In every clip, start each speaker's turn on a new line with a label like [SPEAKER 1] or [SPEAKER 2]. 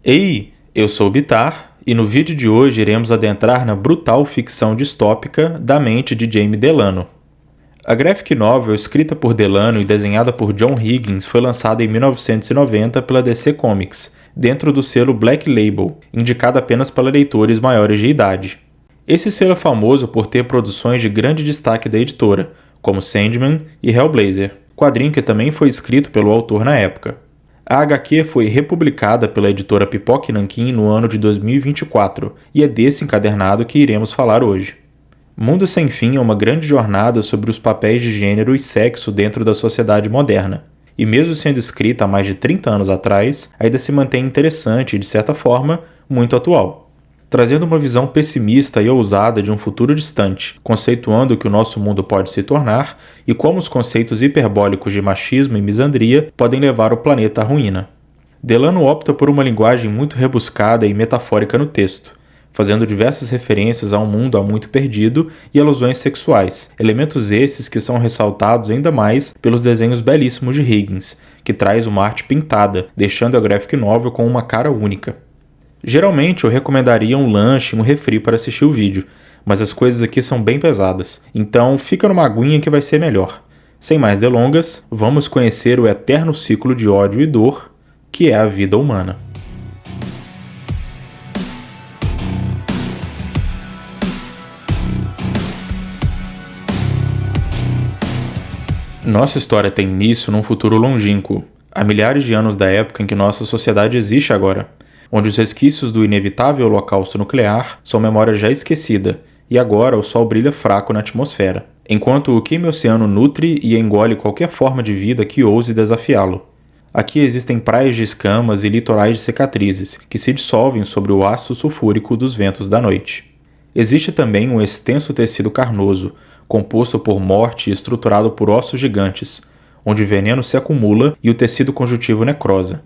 [SPEAKER 1] Ei, eu sou o Bitar e no vídeo de hoje iremos adentrar na brutal ficção distópica da mente de Jamie Delano. A graphic novel escrita por Delano e desenhada por John Higgins foi lançada em 1990 pela DC Comics, dentro do selo Black Label, indicada apenas para leitores maiores de idade. Esse selo é famoso por ter produções de grande destaque da editora, como Sandman e Hellblazer, quadrinho que também foi escrito pelo autor na época. A HQ foi republicada pela editora Pipoca e Nanquim no ano de 2024 e é desse encadernado que iremos falar hoje. Mundo Sem Fim é uma grande jornada sobre os papéis de gênero e sexo dentro da sociedade moderna, e mesmo sendo escrita há mais de 30 anos atrás, ainda se mantém interessante e, de certa forma, muito atual. Trazendo uma visão pessimista e ousada de um futuro distante, conceituando o que o nosso mundo pode se tornar e como os conceitos hiperbólicos de machismo e misandria podem levar o planeta à ruína. Delano opta por uma linguagem muito rebuscada e metafórica no texto, fazendo diversas referências a um mundo há muito perdido e alusões sexuais, elementos esses que são ressaltados ainda mais pelos desenhos belíssimos de Higgins, que traz uma arte pintada, deixando a graphic novel com uma cara única. Geralmente eu recomendaria um lanche e um refri para assistir o vídeo, mas as coisas aqui são bem pesadas, então fica numa aguinha que vai ser melhor. Sem mais delongas, vamos conhecer o eterno ciclo de ódio e dor, que é a vida humana. Nossa história tem início num futuro longínquo, há milhares de anos da época em que nossa sociedade existe agora, onde os resquícios do inevitável holocausto nuclear são memória já esquecida, e agora o Sol brilha fraco na atmosfera, enquanto o quime-oceano nutre e engole qualquer forma de vida que ouse desafiá-lo. Aqui existem praias de escamas e litorais de cicatrizes, que se dissolvem sobre o ácido sulfúrico dos ventos da noite. Existe também um extenso tecido carnoso, composto por morte e estruturado por ossos gigantes, onde o veneno se acumula e o tecido conjuntivo necrosa.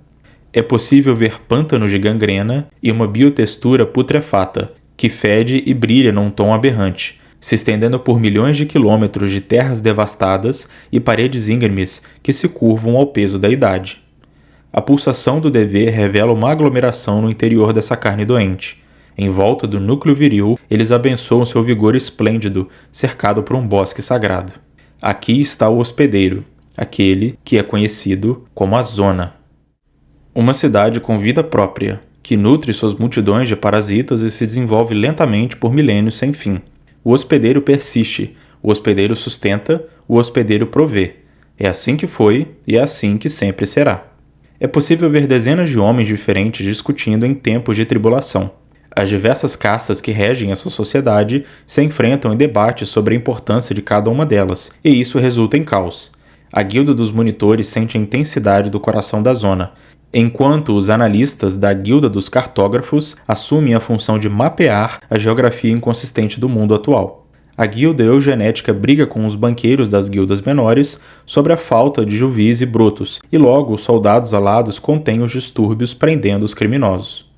[SPEAKER 1] É possível ver pântanos de gangrena e uma biotextura putrefata, que fede e brilha num tom aberrante, se estendendo por milhões de quilômetros de terras devastadas e paredes íngremes que se curvam ao peso da idade. A pulsação do dever revela uma aglomeração no interior dessa carne doente. Em volta do núcleo viril, eles abençoam seu vigor esplêndido, cercado por um bosque sagrado. Aqui está o hospedeiro, aquele que é conhecido como a Zona. Uma cidade com vida própria, que nutre suas multidões de parasitas e se desenvolve lentamente por milênios sem fim. O hospedeiro persiste, o hospedeiro sustenta, o hospedeiro provê. É assim que foi e é assim que sempre será. É possível ver dezenas de homens diferentes discutindo em tempos de tribulação. As diversas castas que regem essa sociedade se enfrentam em debates sobre a importância de cada uma delas, e isso resulta em caos. A guilda dos monitores sente a intensidade do coração da zona, enquanto os analistas da guilda dos cartógrafos assumem a função de mapear a geografia inconsistente do mundo atual. A guilda eugenética briga com os banqueiros das guildas menores sobre a falta de juvis e brutos, e logo os soldados alados contêm os distúrbios prendendo os criminosos.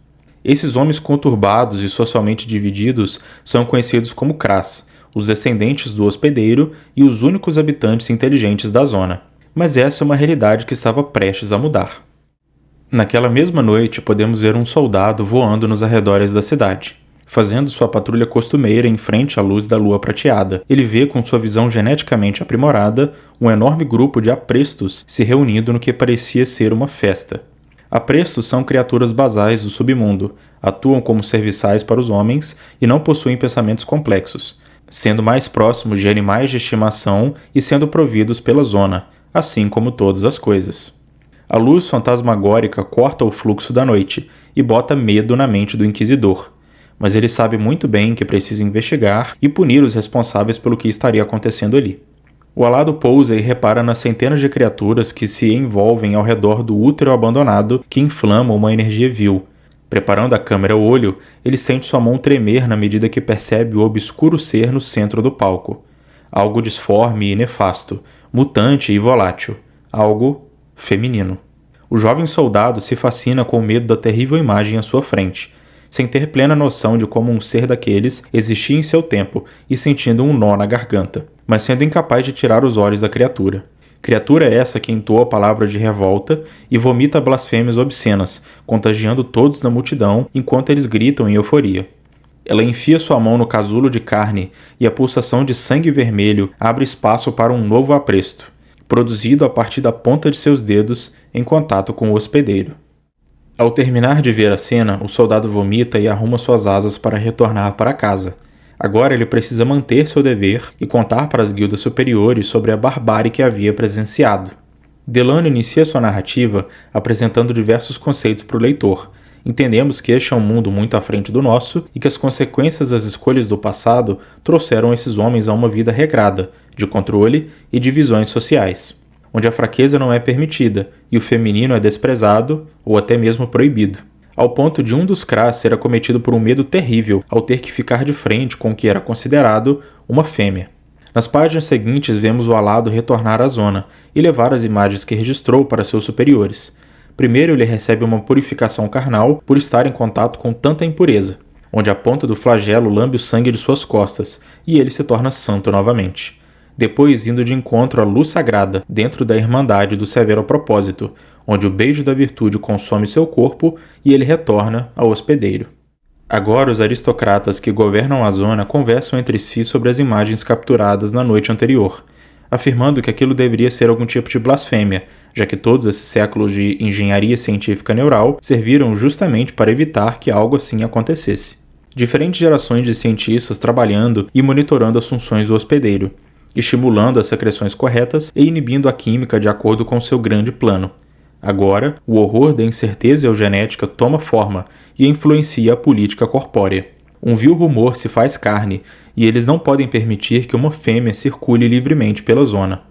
[SPEAKER 1] Esses homens conturbados e socialmente divididos são conhecidos como Kras, os descendentes do hospedeiro e os únicos habitantes inteligentes da zona. Mas essa é uma realidade que estava prestes a mudar. Naquela mesma noite, podemos ver um soldado voando nos arredores da cidade. Fazendo sua patrulha costumeira em frente à luz da lua prateada, ele vê com sua visão geneticamente aprimorada um enorme grupo de aprestos se reunindo no que parecia ser uma festa. Aprestos são criaturas basais do submundo, atuam como serviçais para os homens e não possuem pensamentos complexos, sendo mais próximos de animais de estimação e sendo providos pela zona, assim como todas as coisas. A luz fantasmagórica corta o fluxo da noite e bota medo na mente do Inquisidor, mas ele sabe muito bem que precisa investigar e punir os responsáveis pelo que estaria acontecendo ali. O alado pousa e repara nas centenas de criaturas que se envolvem ao redor do útero abandonado que inflama uma energia vil. Preparando a câmera ao olho, ele sente sua mão tremer na medida que percebe o obscuro ser no centro do palco. Algo disforme e nefasto, mutante e volátil. Algo feminino. O jovem soldado se fascina com o medo da terrível imagem à sua frente, sem ter plena noção de como um ser daqueles existia em seu tempo e sentindo um nó na garganta, mas sendo incapaz de tirar os olhos da criatura. Criatura essa que entoa palavras de revolta e vomita blasfêmias obscenas, contagiando todos na multidão enquanto eles gritam em euforia. Ela enfia sua mão no casulo de carne e a pulsação de sangue vermelho abre espaço para um novo apresto, produzido a partir da ponta de seus dedos em contato com o hospedeiro. Ao terminar de ver a cena, o soldado vomita e arruma suas asas para retornar para casa. Agora ele precisa manter seu dever e contar para as guildas superiores sobre a barbárie que havia presenciado. Delano inicia sua narrativa apresentando diversos conceitos para o leitor. Entendemos que este é um mundo muito à frente do nosso e que as consequências das escolhas do passado trouxeram esses homens a uma vida regrada, de controle e divisões sociais, onde a fraqueza não é permitida e o feminino é desprezado ou até mesmo proibido, ao ponto de um dos Kras ser acometido por um medo terrível ao ter que ficar de frente com o que era considerado uma fêmea. Nas páginas seguintes vemos o alado retornar à zona e levar as imagens que registrou para seus superiores. Primeiro ele recebe uma purificação carnal por estar em contato com tanta impureza, onde a ponta do flagelo lambe o sangue de suas costas e ele se torna santo novamente. Depois indo de encontro à luz sagrada dentro da Irmandade do Severo Propósito, onde o beijo da virtude consome seu corpo e ele retorna ao hospedeiro. Agora os aristocratas que governam a zona conversam entre si sobre as imagens capturadas na noite anterior, afirmando que aquilo deveria ser algum tipo de blasfêmia, já que todos esses séculos de engenharia científica neural serviram justamente para evitar que algo assim acontecesse. Diferentes gerações de cientistas trabalhando e monitorando as funções do hospedeiro, estimulando as secreções corretas e inibindo a química de acordo com seu grande plano. Agora, o horror da incerteza eugenética toma forma e influencia a política corpórea. Um vil rumor se faz carne, e eles não podem permitir que uma fêmea circule livremente pela zona.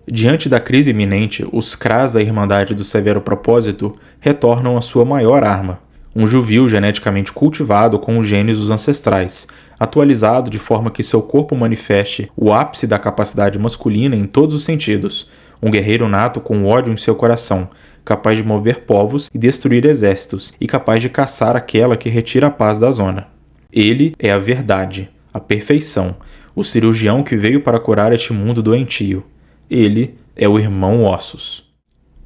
[SPEAKER 1] Diante da crise iminente, os Kras da Irmandade do Severo Propósito retornam à sua maior arma, um juvio geneticamente cultivado com os genes dos ancestrais, atualizado de forma que seu corpo manifeste o ápice da capacidade masculina em todos os sentidos, um guerreiro nato com ódio em seu coração, capaz de mover povos e destruir exércitos, e capaz de caçar aquela que retira a paz da zona. Ele é a verdade, a perfeição, o cirurgião que veio para curar este mundo doentio. Ele é o Irmão Ossos.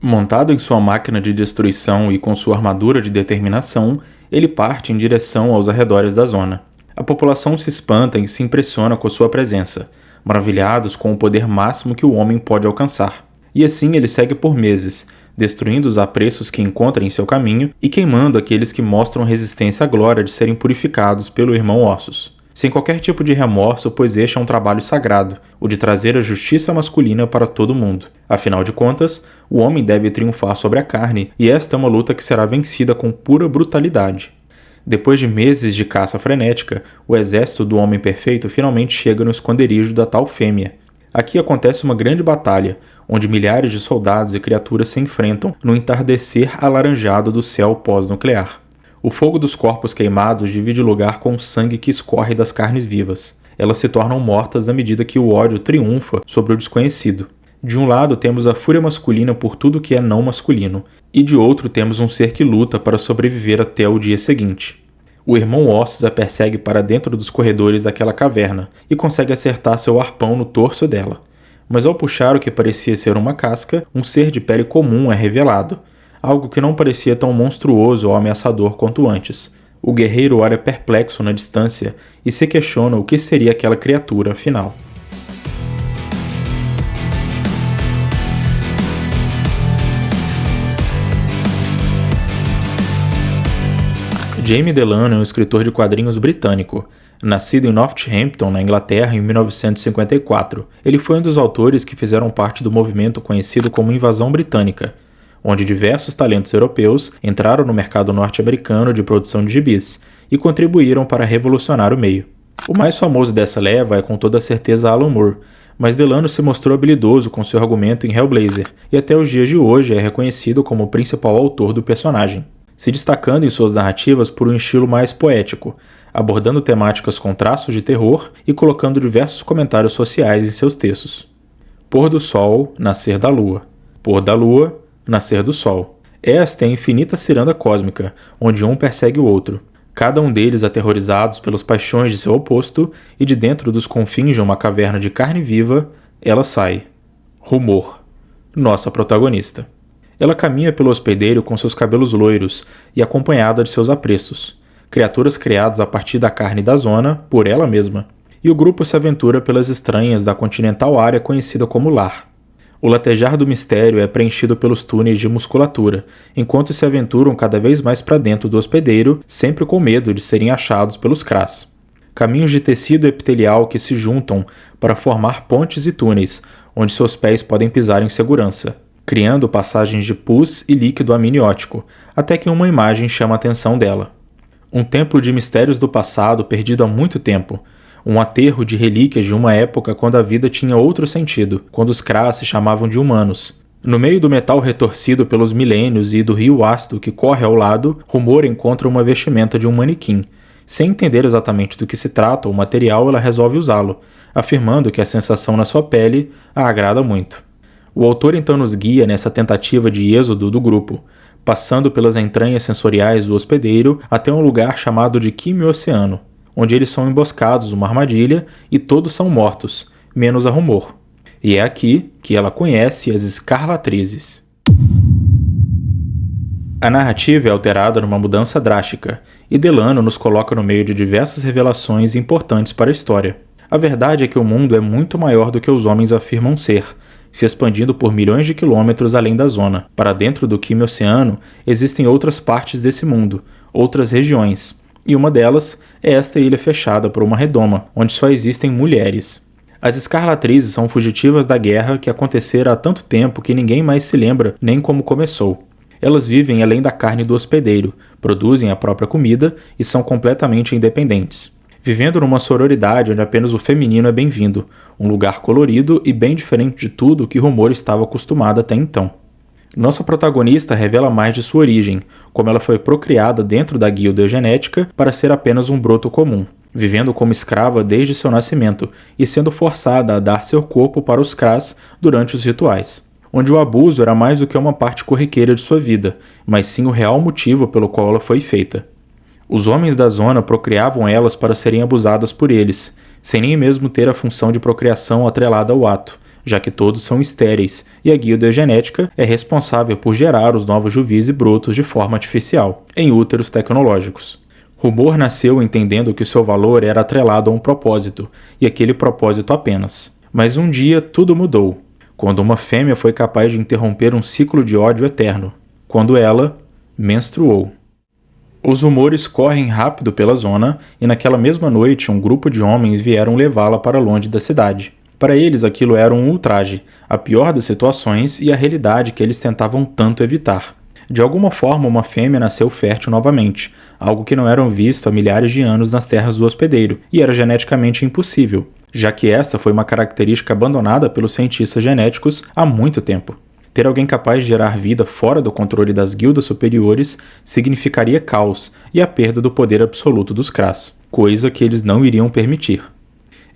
[SPEAKER 1] Montado em sua máquina de destruição e com sua armadura de determinação, ele parte em direção aos arredores da zona. A população se espanta e se impressiona com sua presença, maravilhados com o poder máximo que o homem pode alcançar. E assim ele segue por meses, destruindo os apressos que encontra em seu caminho e queimando aqueles que mostram resistência à glória de serem purificados pelo Irmão Ossos. Sem qualquer tipo de remorso, pois este é um trabalho sagrado, o de trazer a justiça masculina para todo mundo. Afinal de contas, o homem deve triunfar sobre a carne, e esta é uma luta que será vencida com pura brutalidade. Depois de meses de caça frenética, o exército do Homem Perfeito finalmente chega no esconderijo da tal fêmea. Aqui acontece uma grande batalha, onde milhares de soldados e criaturas se enfrentam no entardecer alaranjado do céu pós-nuclear. O fogo dos corpos queimados divide lugar com o sangue que escorre das carnes vivas. Elas se tornam mortas na medida que o ódio triunfa sobre o desconhecido. De um lado temos a fúria masculina por tudo que é não masculino, e de outro temos um ser que luta para sobreviver até o dia seguinte. O Irmão Ossos a persegue para dentro dos corredores daquela caverna, e consegue acertar seu arpão no torso dela. Mas ao puxar o que parecia ser uma casca, um ser de pele comum é revelado, algo que não parecia tão monstruoso ou ameaçador quanto antes. O guerreiro olha perplexo na distância e se questiona o que seria aquela criatura afinal. Jamie Delano é um escritor de quadrinhos britânico. Nascido em Northampton, na Inglaterra, em 1954, ele foi um dos autores que fizeram parte do movimento conhecido como Invasão Britânica, onde diversos talentos europeus entraram no mercado norte-americano de produção de gibis e contribuíram para revolucionar o meio. O mais famoso dessa leva é com toda certeza Alan Moore, mas Delano se mostrou habilidoso com seu argumento em Hellblazer e até os dias de hoje é reconhecido como o principal autor do personagem, se destacando em suas narrativas por um estilo mais poético, abordando temáticas com traços de terror e colocando diversos comentários sociais em seus textos. Pôr do sol, nascer da lua. Pôr da lua, nascer do sol. Esta é a infinita ciranda cósmica, onde um persegue o outro, cada um deles aterrorizados pelas paixões de seu oposto, e de dentro dos confins de uma caverna de carne viva, ela sai. Rumor. nossa protagonista. Ela caminha pelo hospedeiro com seus cabelos loiros e acompanhada de seus aprestos, criaturas criadas a partir da carne da zona por ela mesma, e o grupo se aventura pelas estranhas da continental área conhecida como Lar. O latejar do mistério é preenchido pelos túneis de musculatura, enquanto se aventuram cada vez mais para dentro do hospedeiro, sempre com medo de serem achados pelos Kras. Caminhos de tecido epitelial que se juntam para formar pontes e túneis, onde seus pés podem pisar em segurança, criando passagens de pus e líquido amniótico, até que uma imagem chama a atenção dela. Um templo de mistérios do passado perdido há muito tempo, um aterro de relíquias de uma época quando a vida tinha outro sentido, quando os Kras se chamavam de humanos. No meio do metal retorcido pelos milênios e do rio ácido que corre ao lado, Rumor encontra uma vestimenta de um manequim. Sem entender exatamente do que se trata o material, ela resolve usá-lo, afirmando que a sensação na sua pele a agrada muito. O autor então nos guia nessa tentativa de êxodo do grupo, passando pelas entranhas sensoriais do hospedeiro até um lugar chamado de Quimio-Oceano, onde eles são emboscados numa armadilha e todos são mortos, menos a Rumor. E é aqui que ela conhece as Escarlatrizes. A narrativa é alterada numa mudança drástica, e Delano nos coloca no meio de diversas revelações importantes para a história. A verdade é que o mundo é muito maior do que os homens afirmam ser, se expandindo por milhões de quilômetros além da zona. Para dentro do Quimio-Oceano existem outras partes desse mundo, outras regiões, e uma delas é esta ilha fechada por uma redoma, onde só existem mulheres. As Escarlatrizes são fugitivas da guerra que acontecera há tanto tempo que ninguém mais se lembra nem como começou. Elas vivem além da carne do hospedeiro, produzem a própria comida e são completamente independentes, vivendo numa sororidade onde apenas o feminino é bem-vindo, um lugar colorido e bem diferente de tudo que Rumor estava acostumado até então. Nossa protagonista revela mais de sua origem, como ela foi procriada dentro da guilda eugenética para ser apenas um broto comum, vivendo como escrava desde seu nascimento e sendo forçada a dar seu corpo para os Kras durante os rituais, onde o abuso era mais do que uma parte corriqueira de sua vida, mas sim o real motivo pelo qual ela foi feita. Os homens da zona procriavam elas para serem abusadas por eles, sem nem mesmo ter a função de procriação atrelada ao ato, já que todos são estéreis, e a guilda eugenética é responsável por gerar os novos juvis e brotos de forma artificial, em úteros tecnológicos. Rumor nasceu entendendo que seu valor era atrelado a um propósito, e aquele propósito apenas. Mas um dia tudo mudou, quando uma fêmea foi capaz de interromper um ciclo de ódio eterno, quando ela menstruou. Os rumores correm rápido pela zona, e naquela mesma noite um grupo de homens vieram levá-la para longe da cidade. Para eles aquilo era um ultraje, a pior das situações e a realidade que eles tentavam tanto evitar. De alguma forma uma fêmea nasceu fértil novamente, algo que não era visto há milhares de anos nas terras do hospedeiro, e era geneticamente impossível, já que essa foi uma característica abandonada pelos cientistas genéticos há muito tempo. Ter alguém capaz de gerar vida fora do controle das guildas superiores significaria caos e a perda do poder absoluto dos Kras, coisa que eles não iriam permitir.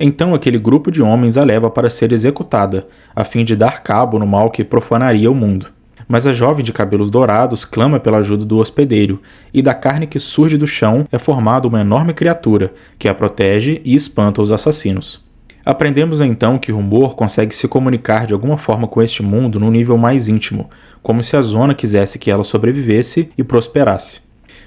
[SPEAKER 1] Então aquele grupo de homens a leva para ser executada, a fim de dar cabo no mal que profanaria o mundo. Mas a jovem de cabelos dourados clama pela ajuda do hospedeiro, e da carne que surge do chão é formada uma enorme criatura, que a protege e espanta os assassinos. Aprendemos então que Rumor consegue se comunicar de alguma forma com este mundo num nível mais íntimo, como se a zona quisesse que ela sobrevivesse e prosperasse.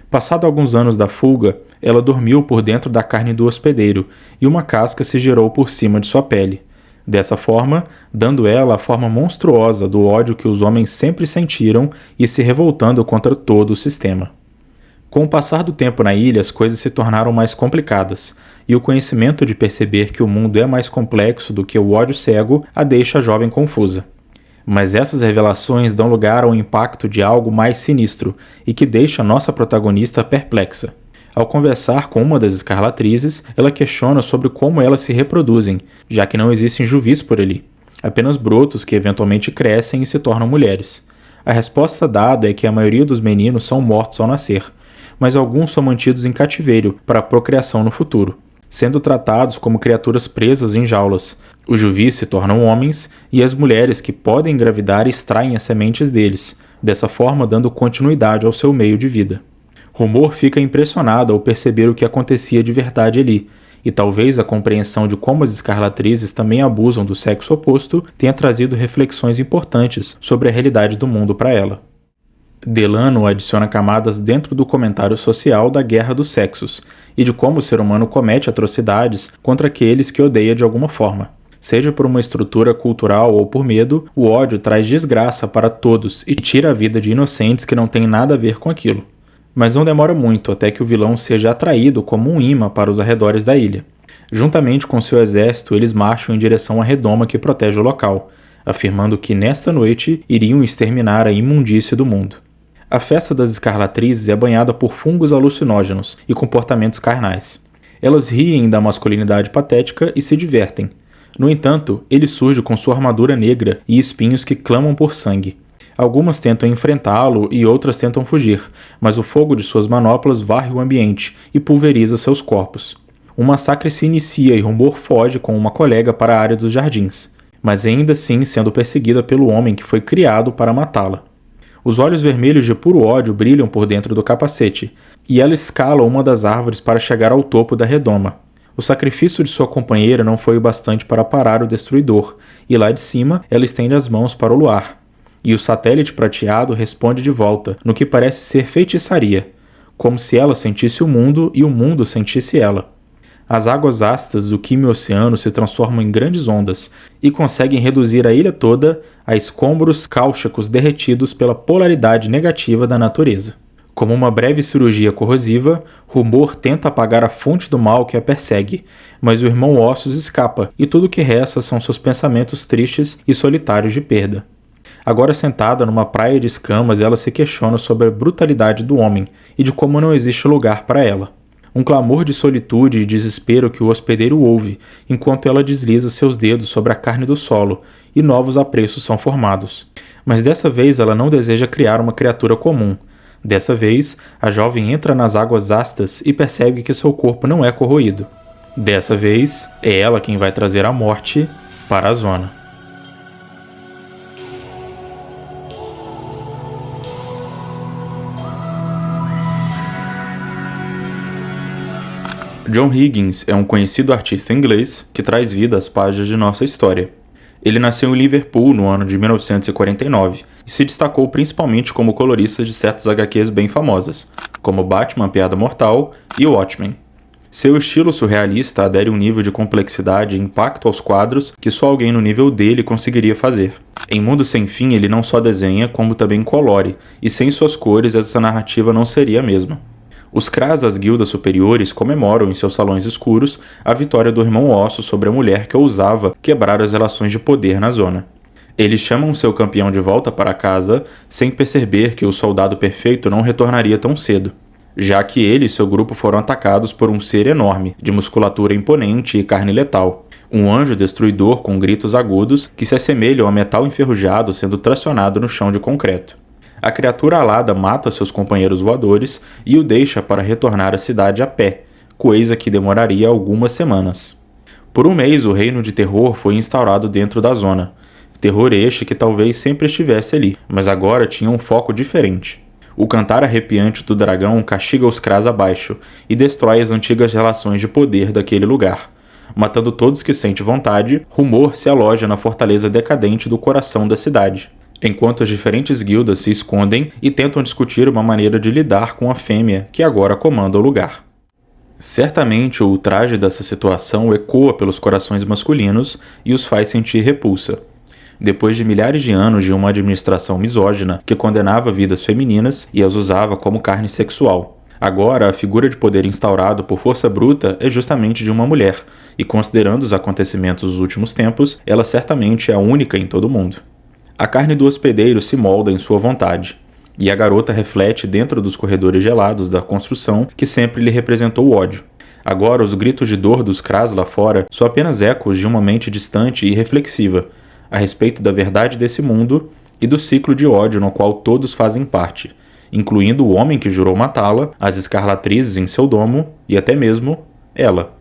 [SPEAKER 1] Passado alguns anos da fuga, ela dormiu por dentro da carne do hospedeiro, e uma casca se gerou por cima de sua pele. Dessa forma, dando ela a forma monstruosa do ódio que os homens sempre sentiram e se revoltando contra todo o sistema. Com o passar do tempo na ilha, as coisas se tornaram mais complicadas, e o conhecimento de perceber que o mundo é mais complexo do que o ódio cego a deixa a jovem confusa. Mas essas revelações dão lugar ao impacto de algo mais sinistro e que deixa a nossa protagonista perplexa. Ao conversar com uma das Escarlatrizes, ela questiona sobre como elas se reproduzem, já que não existem juvis por ali, apenas brotos que eventualmente crescem e se tornam mulheres. A resposta dada é que a maioria dos meninos são mortos ao nascer, mas alguns são mantidos em cativeiro para a procriação no futuro, sendo tratados como criaturas presas em jaulas. Os juvis se tornam homens e as mulheres que podem engravidar extraem as sementes deles, dessa forma dando continuidade ao seu meio de vida. Rumor fica impressionado ao perceber o que acontecia de verdade ali, e talvez a compreensão de como as escarlatrizes também abusam do sexo oposto tenha trazido reflexões importantes sobre a realidade do mundo para ela. Delano adiciona camadas dentro do comentário social da guerra dos sexos e de como o ser humano comete atrocidades contra aqueles que odeia de alguma forma. Seja por uma estrutura cultural ou por medo, o ódio traz desgraça para todos e tira a vida de inocentes que não têm nada a ver com aquilo. Mas não demora muito até que o vilão seja atraído como um imã para os arredores da ilha. Juntamente com seu exército, eles marcham em direção à redoma que protege o local, afirmando que nesta noite iriam exterminar a imundície do mundo. A festa das escarlatrizes é banhada por fungos alucinógenos e comportamentos carnais. Elas riem da masculinidade patética e se divertem. No entanto, ele surge com sua armadura negra e espinhos que clamam por sangue. Algumas tentam enfrentá-lo e outras tentam fugir, mas o fogo de suas manoplas varre o ambiente e pulveriza seus corpos. Um massacre se inicia e Rumor foge com uma colega para a área dos jardins, mas ainda assim sendo perseguida pelo homem que foi criado para matá-la. Os olhos vermelhos de puro ódio brilham por dentro do capacete, e ela escala uma das árvores para chegar ao topo da redoma. O sacrifício de sua companheira não foi o bastante para parar o destruidor, e lá de cima ela estende as mãos para o luar. E o satélite prateado responde de volta, no que parece ser feitiçaria, como se ela sentisse o mundo e o mundo sentisse ela. As águas ácidas do quimio-oceano se transformam em grandes ondas e conseguem reduzir a ilha toda a escombros cáusticos derretidos pela polaridade negativa da natureza. Como uma breve cirurgia corrosiva, Rumor tenta apagar a fonte do mal que a persegue, mas o irmão Ossos escapa e tudo o que resta são seus pensamentos tristes e solitários de perda. Agora sentada numa praia de escamas, ela se questiona sobre a brutalidade do homem e de como não existe lugar para ela. Um clamor de solitude e desespero que o hospedeiro ouve, enquanto ela desliza seus dedos sobre a carne do solo, e novos apreços são formados. Mas dessa vez ela não deseja criar uma criatura comum. Dessa vez, a jovem entra nas águas ácidas e percebe que seu corpo não é corroído. Dessa vez, é ela quem vai trazer a morte para a zona. John Higgins é um conhecido artista inglês que traz vida às páginas de nossa história. Ele nasceu em Liverpool no ano de 1949 e se destacou principalmente como colorista de certas HQs bem famosas, como Batman Piada Mortal e Watchmen. Seu estilo surrealista adere um nível de complexidade e impacto aos quadros que só alguém no nível dele conseguiria fazer. Em Mundo Sem Fim ele não só desenha, como também colore, e sem suas cores essa narrativa não seria a mesma. Os Kras das guildas superiores comemoram em seus salões escuros a vitória do Irmão Osso sobre a mulher que ousava quebrar as relações de poder na zona. Eles chamam seu campeão de volta para casa sem perceber que o soldado perfeito não retornaria tão cedo, já que ele e seu grupo foram atacados por um ser enorme, de musculatura imponente e carne letal. Um anjo destruidor com gritos agudos que se assemelham a metal enferrujado sendo tracionado no chão de concreto. A criatura alada mata seus companheiros voadores e o deixa para retornar à cidade a pé, coisa que demoraria algumas semanas. Por um mês, o reino de terror foi instaurado dentro da zona. Terror este que talvez sempre estivesse ali, mas agora tinha um foco diferente. O cantar arrepiante do dragão castiga os Kras abaixo e destrói as antigas relações de poder daquele lugar. Matando todos que sente vontade, Rumor se aloja na fortaleza decadente do coração da cidade, enquanto as diferentes guildas se escondem e tentam discutir uma maneira de lidar com a fêmea que agora comanda o lugar. Certamente o ultraje dessa situação ecoa pelos corações masculinos e os faz sentir repulsa. Depois de milhares de anos de uma administração misógina que condenava vidas femininas e as usava como carne sexual, agora a figura de poder instaurado por força bruta é justamente de uma mulher, e considerando os acontecimentos dos últimos tempos, ela certamente é a única em todo o mundo. A carne do hospedeiro se molda em sua vontade, e a garota reflete dentro dos corredores gelados da construção que sempre lhe representou o ódio. Agora os gritos de dor dos Kras lá fora são apenas ecos de uma mente distante e reflexiva, a respeito da verdade desse mundo e do ciclo de ódio no qual todos fazem parte, incluindo o homem que jurou matá-la, as escarlatrizes em seu domo e até mesmo ela.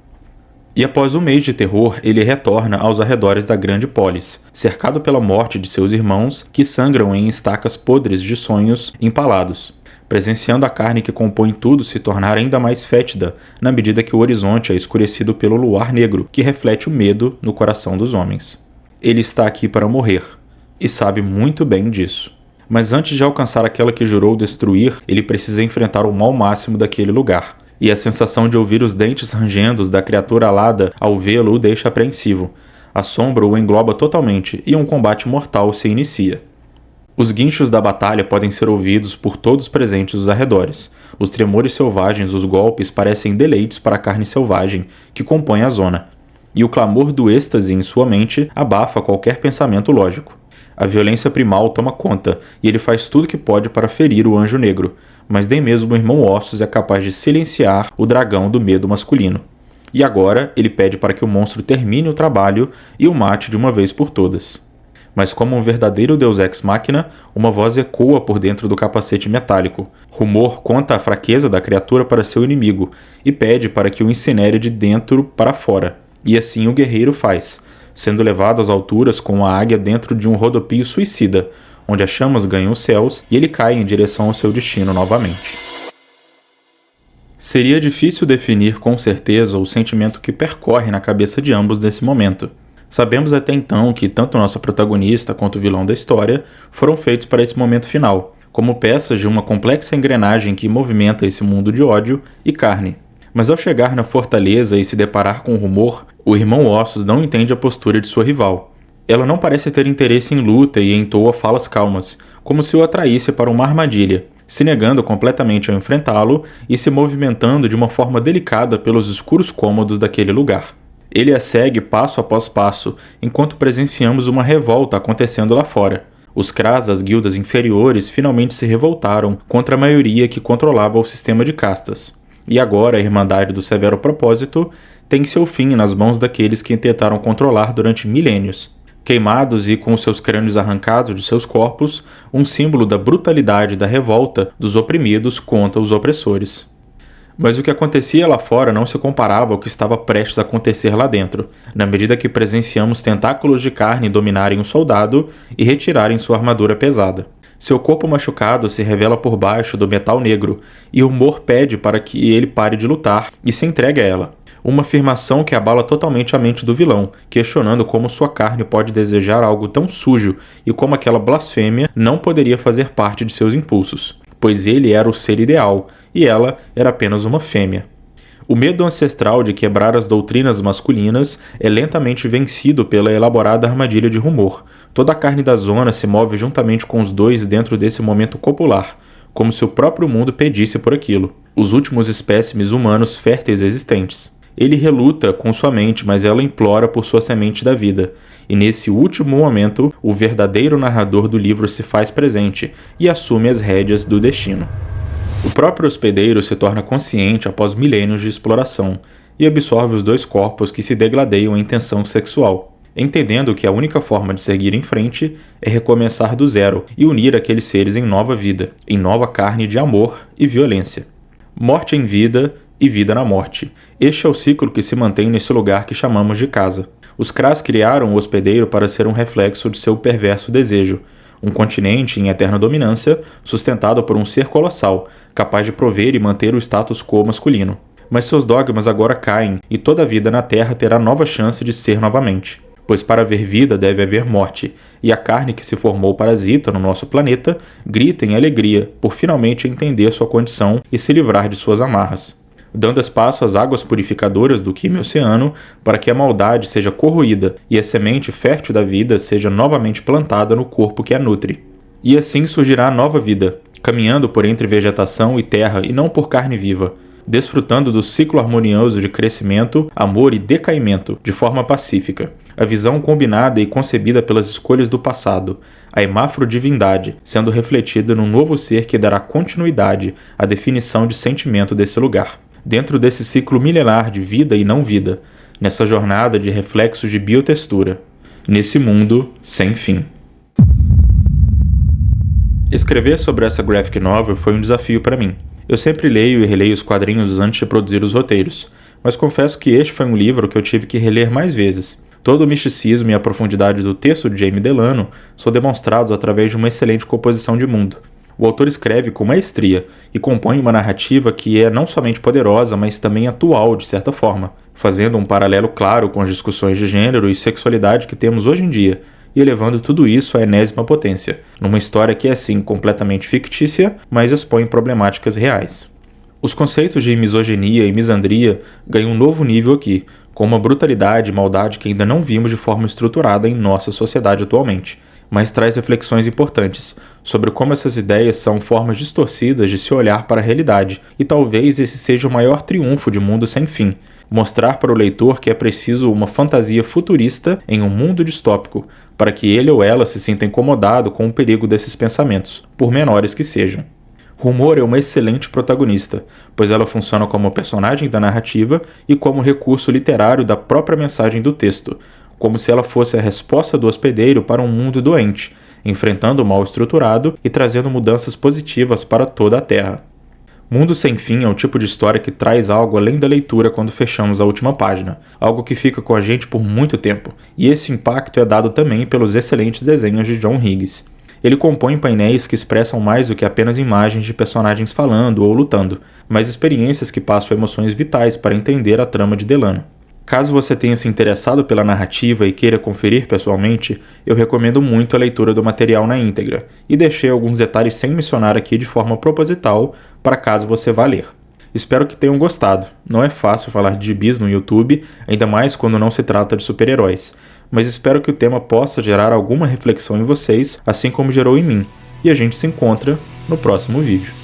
[SPEAKER 1] E após um mês de terror, ele retorna aos arredores da grande polis, cercado pela morte de seus irmãos que sangram em estacas podres de sonhos empalados. presenciando a carne que compõe tudo se tornar ainda mais fétida na medida que o horizonte é escurecido pelo luar negro, que reflete o medo no coração dos homens. Ele está aqui para morrer, e sabe muito bem disso. Mas antes de alcançar aquela que jurou destruir, ele precisa enfrentar o mal máximo daquele lugar. E a sensação de ouvir os dentes rangendos da criatura alada ao vê-lo o deixa apreensivo. A sombra o engloba totalmente e um combate mortal se inicia. Os guinchos da batalha podem ser ouvidos por todos presentes nos arredores. Os tremores selvagens dos golpes parecem deleites para a carne selvagem que compõe a zona. E o clamor do êxtase em sua mente abafa qualquer pensamento lógico. A violência primal toma conta, e ele faz tudo que pode para ferir o anjo negro, mas nem mesmo o irmão Ossos é capaz de silenciar o dragão do medo masculino. E agora ele pede para que o monstro termine o trabalho e o mate de uma vez por todas. Mas como um verdadeiro deus ex machina, uma voz ecoa por dentro do capacete metálico. Rumor conta a fraqueza da criatura para seu inimigo e pede para que o incinere de dentro para fora. E assim o guerreiro faz, sendo levado às alturas com a águia dentro de um rodopio suicida, onde as chamas ganham os céus e ele cai em direção ao seu destino novamente. Seria difícil definir com certeza o sentimento que percorre na cabeça de ambos nesse momento. Sabemos até então que tanto nossa protagonista quanto o vilão da história foram feitos para esse momento final, como peças de uma complexa engrenagem que movimenta esse mundo de ódio e carne. Mas ao chegar na fortaleza e se deparar com o rumor, o irmão Ossos não entende a postura de sua rival. Ela não parece ter interesse em luta e entoa falas calmas, como se o atraísse para uma armadilha, se negando completamente a enfrentá-lo e se movimentando de uma forma delicada pelos escuros cômodos daquele lugar. Ele a segue passo após passo, enquanto presenciamos uma revolta acontecendo lá fora. Os Kras das guildas inferiores finalmente se revoltaram contra a maioria que controlava o sistema de castas. E agora a Irmandade do Severo Propósito tem seu fim nas mãos daqueles que tentaram controlar durante milênios. Queimados e com seus crânios arrancados de seus corpos, um símbolo da brutalidade da revolta dos oprimidos contra os opressores. Mas o que acontecia lá fora não se comparava ao que estava prestes a acontecer lá dentro, na medida que presenciamos tentáculos de carne dominarem um soldado e retirarem sua armadura pesada. Seu corpo machucado se revela por baixo do metal negro, e o humor pede para que ele pare de lutar e se entregue a ela. Uma afirmação que abala totalmente a mente do vilão, questionando como sua carne pode desejar algo tão sujo e como aquela blasfêmia não poderia fazer parte de seus impulsos, pois ele era o ser ideal e ela era apenas uma fêmea. O medo ancestral de quebrar as doutrinas masculinas é lentamente vencido pela elaborada armadilha de rumor. Toda a carne da zona se move juntamente com os dois dentro desse momento copular, como se o próprio mundo pedisse por aquilo. Os últimos espécimes humanos férteis existentes. Ele reluta com sua mente, mas ela implora por sua semente da vida. E nesse último momento, o verdadeiro narrador do livro se faz presente e assume as rédeas do destino. O próprio hospedeiro se torna consciente após milênios de exploração e absorve os dois corpos que se degladeiam em tensão sexual, entendendo que a única forma de seguir em frente é recomeçar do zero e unir aqueles seres em nova vida, em nova carne de amor e violência. Morte em vida e vida na morte. Este é o ciclo que se mantém nesse lugar que chamamos de casa. Os Kras criaram o hospedeiro para ser um reflexo de seu perverso desejo, um continente em eterna dominância, sustentado por um ser colossal, capaz de prover e manter o status quo masculino. Mas seus dogmas agora caem, e toda a vida na Terra terá nova chance de ser novamente. Pois para haver vida deve haver morte, e a carne que se formou parasita no nosso planeta grita em alegria por finalmente entender sua condição e se livrar de suas amarras, dando espaço às águas purificadoras do Quimio Oceano para que a maldade seja corroída e a semente fértil da vida seja novamente plantada no corpo que a nutre. E assim surgirá a nova vida, caminhando por entre vegetação e terra e não por carne viva, desfrutando do ciclo harmonioso de crescimento, amor e decaimento de forma pacífica. A visão combinada e concebida pelas escolhas do passado, a hemafrodivindade, sendo refletida num novo ser que dará continuidade à definição de sentimento desse lugar. Dentro desse ciclo milenar de vida e não vida, nessa jornada de reflexos de biotextura, nesse mundo sem fim. Escrever sobre essa graphic novel foi um desafio para mim. Eu sempre leio e releio os quadrinhos antes de produzir os roteiros, mas confesso que este foi um livro que eu tive que reler mais vezes. Todo o misticismo e a profundidade do texto de Jamie Delano são demonstrados através de uma excelente composição de mundo. O autor escreve com maestria e compõe uma narrativa que é não somente poderosa, mas também atual, de certa forma, fazendo um paralelo claro com as discussões de gênero e sexualidade que temos hoje em dia, e elevando tudo isso à enésima potência, numa história que é sim completamente fictícia, mas expõe problemáticas reais. Os conceitos de misoginia e misandria ganham um novo nível aqui, com uma brutalidade e maldade que ainda não vimos de forma estruturada em nossa sociedade atualmente, mas traz reflexões importantes sobre como essas ideias são formas distorcidas de se olhar para a realidade, e talvez esse seja o maior triunfo de Mundo Sem Fim, mostrar para o leitor que é preciso uma fantasia futurista em um mundo distópico, para que ele ou ela se sinta incomodado com o perigo desses pensamentos, por menores que sejam. Rumor é uma excelente protagonista, pois ela funciona como personagem da narrativa e como recurso literário da própria mensagem do texto, como se ela fosse a resposta do hospedeiro para um mundo doente, enfrentando o mal estruturado e trazendo mudanças positivas para toda a Terra. Mundo Sem Fim é um tipo de história que traz algo além da leitura quando fechamos a última página, algo que fica com a gente por muito tempo, e esse impacto é dado também pelos excelentes desenhos de John Higgins. Ele compõe painéis que expressam mais do que apenas imagens de personagens falando ou lutando, mas experiências que passam emoções vitais para entender a trama de Delano. Caso você tenha se interessado pela narrativa e queira conferir pessoalmente, eu recomendo muito a leitura do material na íntegra, e deixei alguns detalhes sem mencionar aqui de forma proposital para caso você vá ler. Espero que tenham gostado. Não é fácil falar de gibis no YouTube, ainda mais quando não se trata de super-heróis, mas espero que o tema possa gerar alguma reflexão em vocês, assim como gerou em mim, e a gente se encontra no próximo vídeo.